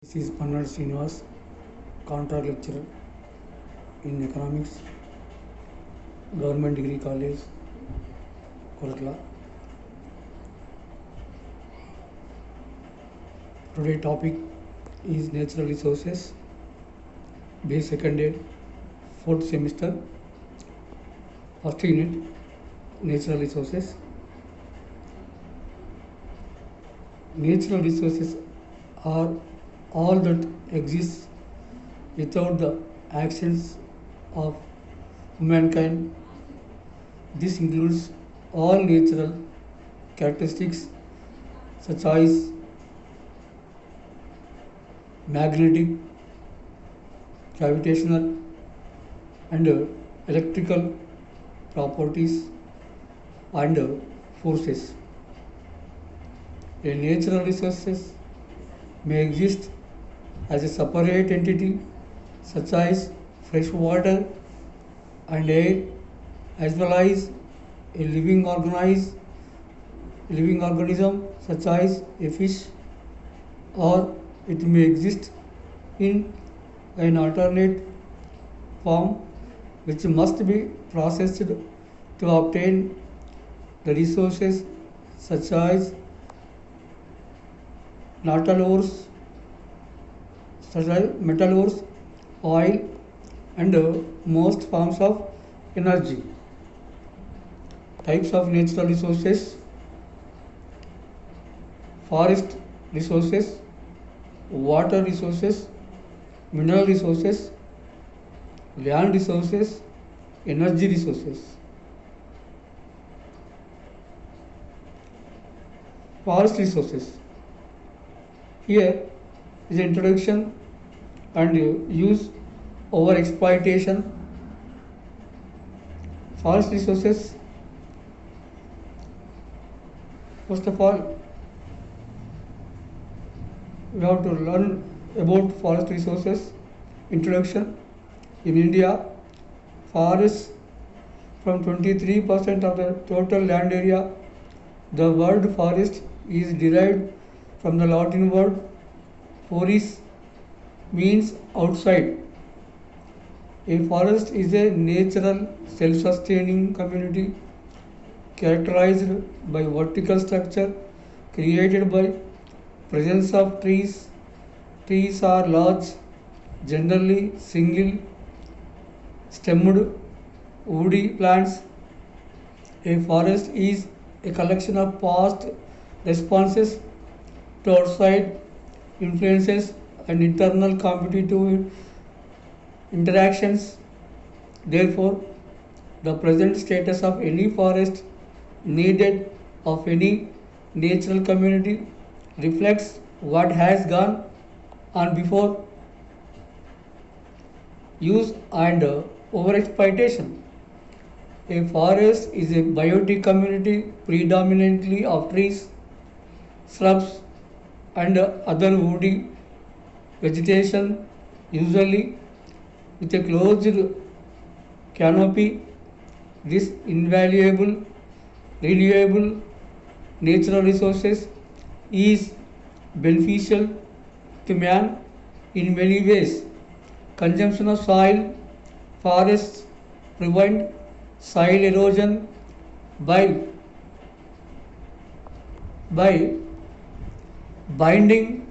This is Pannad Srinivas, contract lecturer in economics, Government Degree College, Koratla. Today topic is natural resources, base second year, fourth semester, first unit, natural resources. Natural resources are all that exists without the actions of humankind. This includes all natural characteristics such as magnetic, gravitational, and electrical properties and forces. A natural resources may exist as a separate entity such as fresh water and air, as well as a living organism such as a fish, or it may exist in an alternate form which must be processed to obtain the resources such as metal ores, oil, and most forms of energy. Types of natural resources: forest resources, water resources, mineral resources, land resources, energy resources. Forest resources. Here is introduction and use over exploitation. Forest resources. First of all, we have to learn about forest resources. Introduction. In India, forests from 23% of the total land area. The word forest is derived from the Latin word foris, means outside. A forest is a natural self-sustaining community characterized by vertical structure created by presence of trees. Trees are large, generally single stemmed woody plants. A forest is a collection of past responses to outside influences and internal competitive interactions. Therefore, the present status of any forest needed of any natural community reflects what has gone on before. Use and overexploitation. A forest is a biotic community predominantly of trees, shrubs, and other woody vegetation, usually with a closed canopy. This invaluable, renewable natural resources is beneficial to man in many ways. Consumption of soil. Forests prevent soil erosion by by binding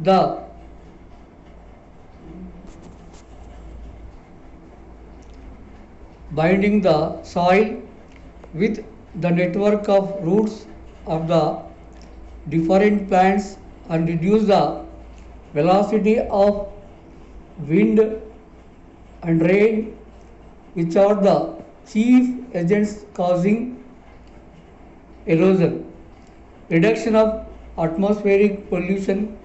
the soil with the network of roots of the different plants and reduce the velocity of wind and rain, which are the chief agents causing erosion. Reduction of atmospheric pollution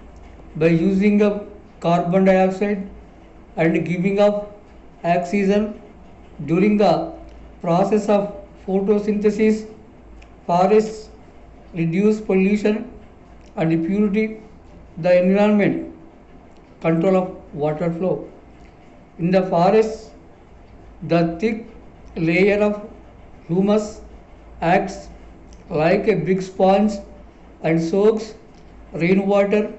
by using up carbon dioxide and giving up oxygen during the process of photosynthesis. Forests reduce pollution and purity the environment. Control of water flow. In the forests, the thick layer of humus acts like a big sponge and soaks rainwater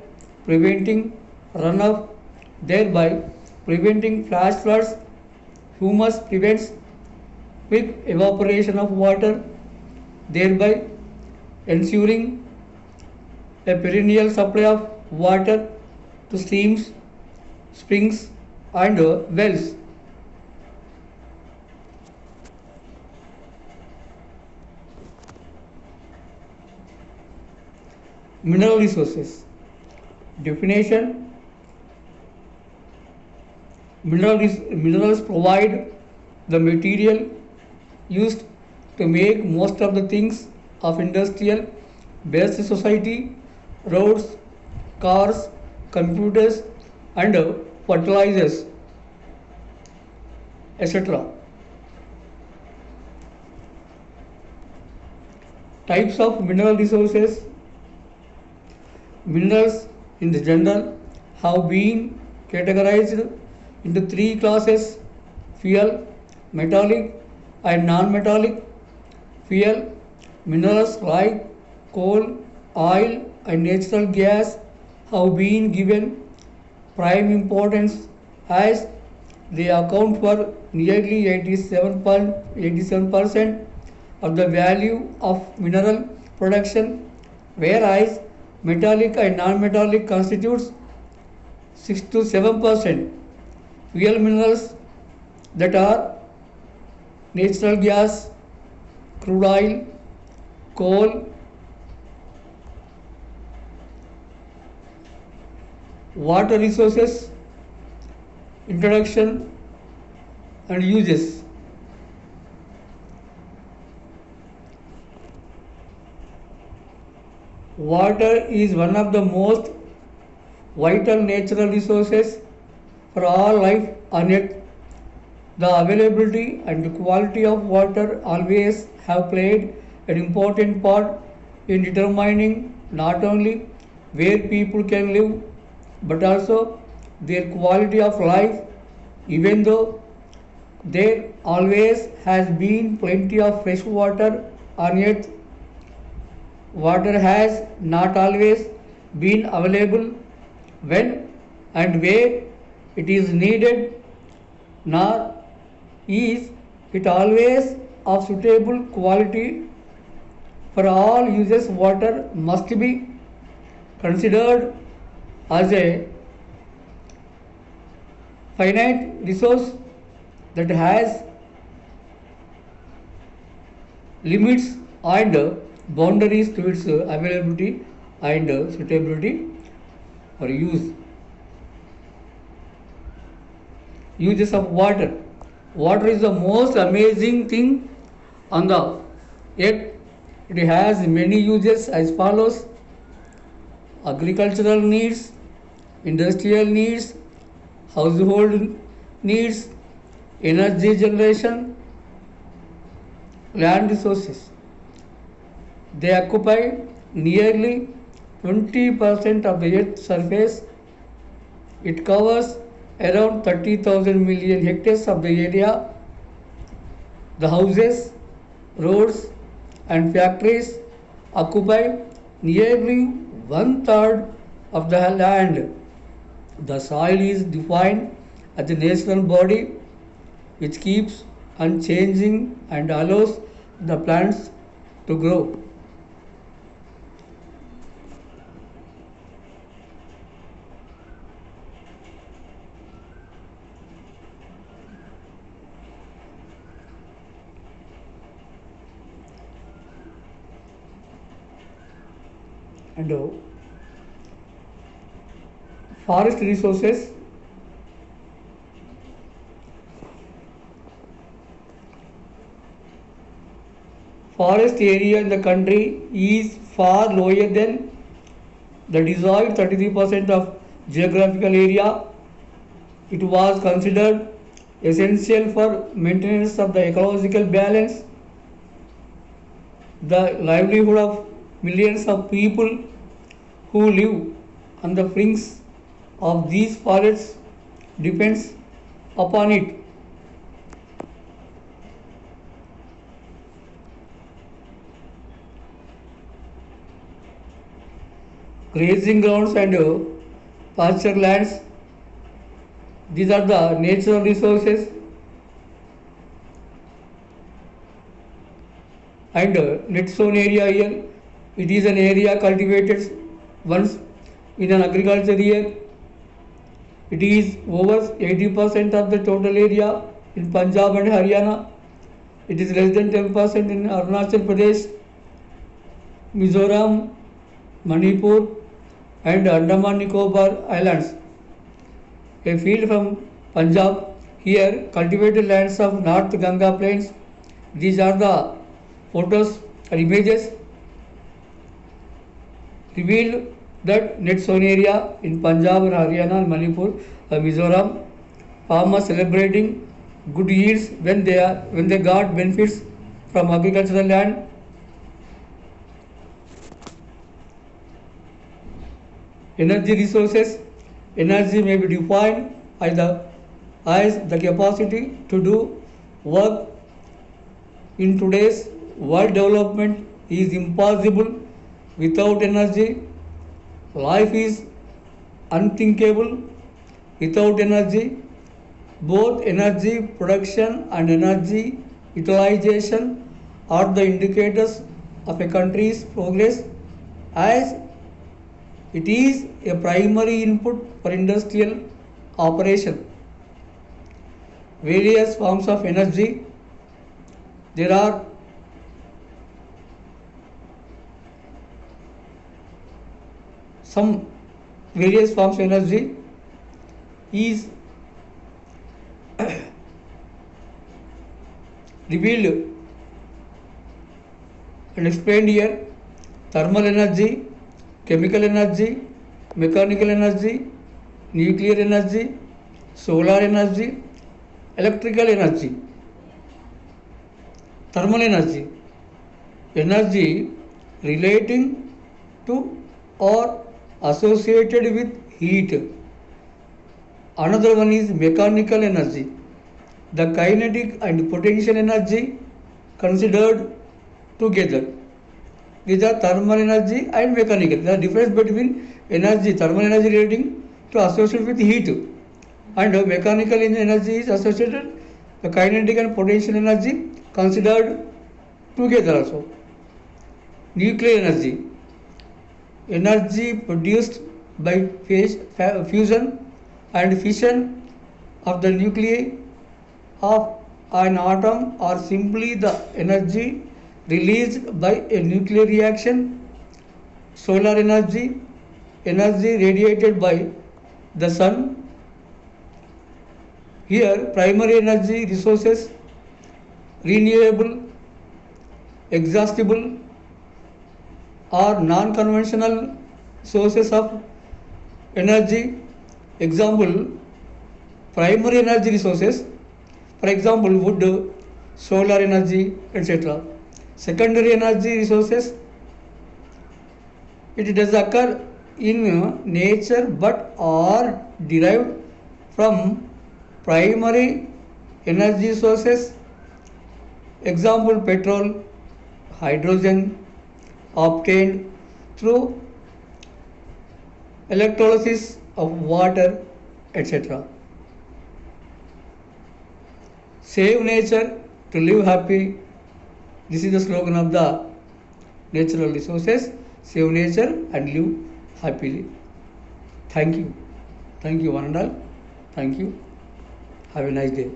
preventing runoff, thereby preventing flash floods. Humus prevents quick evaporation of water, thereby ensuring a perennial supply of water to streams, springs, and wells. Mineral resources. Definition. Minerals provide the material used to make most of the things of industrial based society: roads, cars, computers, and fertilizers, etc. Types of mineral resources. Minerals in the general have been categorized into three classes: fuel, metallic, and non-metallic. Fuel minerals like coal, oil, and natural gas have been given prime importance as they account for nearly 87% of the value of mineral production, whereas metallic and non-metallic constitutes 6 to 7%. Fuel minerals that are natural gas, crude oil, coal, water resources, introduction and uses. Water is one of the most vital natural resources for all life on earth. The availability and quality of water always have played an important part in determining not only where people can live but also their quality of life. Even though there always has been plenty of fresh water on earth, water has not always been available when and where it is needed, nor is it always of suitable quality for all uses. Water must be considered as a finite resource that has limits and boundaries to its availability and suitability for use. Uses of water. Water is the most amazing thing on the earth. It has many uses as follows: agricultural needs, industrial needs, household needs, energy generation, land resources. They occupy nearly 20% of the earth's surface. It covers around 30,000 million hectares of the area. The houses, roads, and factories occupy nearly one third of the land. The soil is defined as a natural body which keeps unchanging and allows the plants to grow. And forest resources. Forest area in the country is far lower than the desired 33% of geographical area. It was considered essential for maintenance of the ecological balance, the livelihood of millions of people who live on the fringes of these forests depends upon it. Grazing grounds and pasture lands. These are the natural resources. And net sown area here, it is an area cultivated once in an agriculture year. It is over 80% of the total area in Punjab and Haryana. It is less than 10% in Arunachal Pradesh, Mizoram, Manipur, and Andaman Nicobar Islands. A field from Punjab, here cultivated lands of North Ganga Plains. These are the photos or images revealed that net sown area in Punjab, Haryana, Manipur, Mizoram, farmers celebrating good yields when they got benefits from agricultural land. Energy resources. Energy may be defined as the capacity to do work. In today's world, development is impossible without energy. Life is unthinkable without energy. Both energy production and energy utilization are the indicators of a country's progress, as it is a primary input for industrial operation. Various forms of energy. There are some various forms of energy is revealed and explained here. Thermal energy, chemical energy, mechanical energy, nuclear energy, solar energy, electrical energy. Thermal energy, energy relating to or associated with heat. Another one is mechanical energy, the kinetic and potential energy considered together. These are thermal energy and mechanical. There is a difference between energy, thermal energy relating to associated with heat, and mechanical energy is associated the kinetic and potential energy considered together also. Nuclear energy, energy produced by fusion and fission of the nuclei of an atom, or simply the energy released by a nuclear reaction. Solar energy, energy radiated by the sun. Here primary energy resources, renewable, exhaustible or non-conventional sources of energy. Example, primary energy resources, for example wood, solar energy, etc. Secondary energy resources, it does occur in nature but are derived from primary energy sources. Example, petrol, hydrogen obtained through electrolysis of water, etc. Save nature to live happy. This is the slogan of the natural resources. Save nature and live happily. Thank you. Thank you one and all. Thank you. Have a nice day.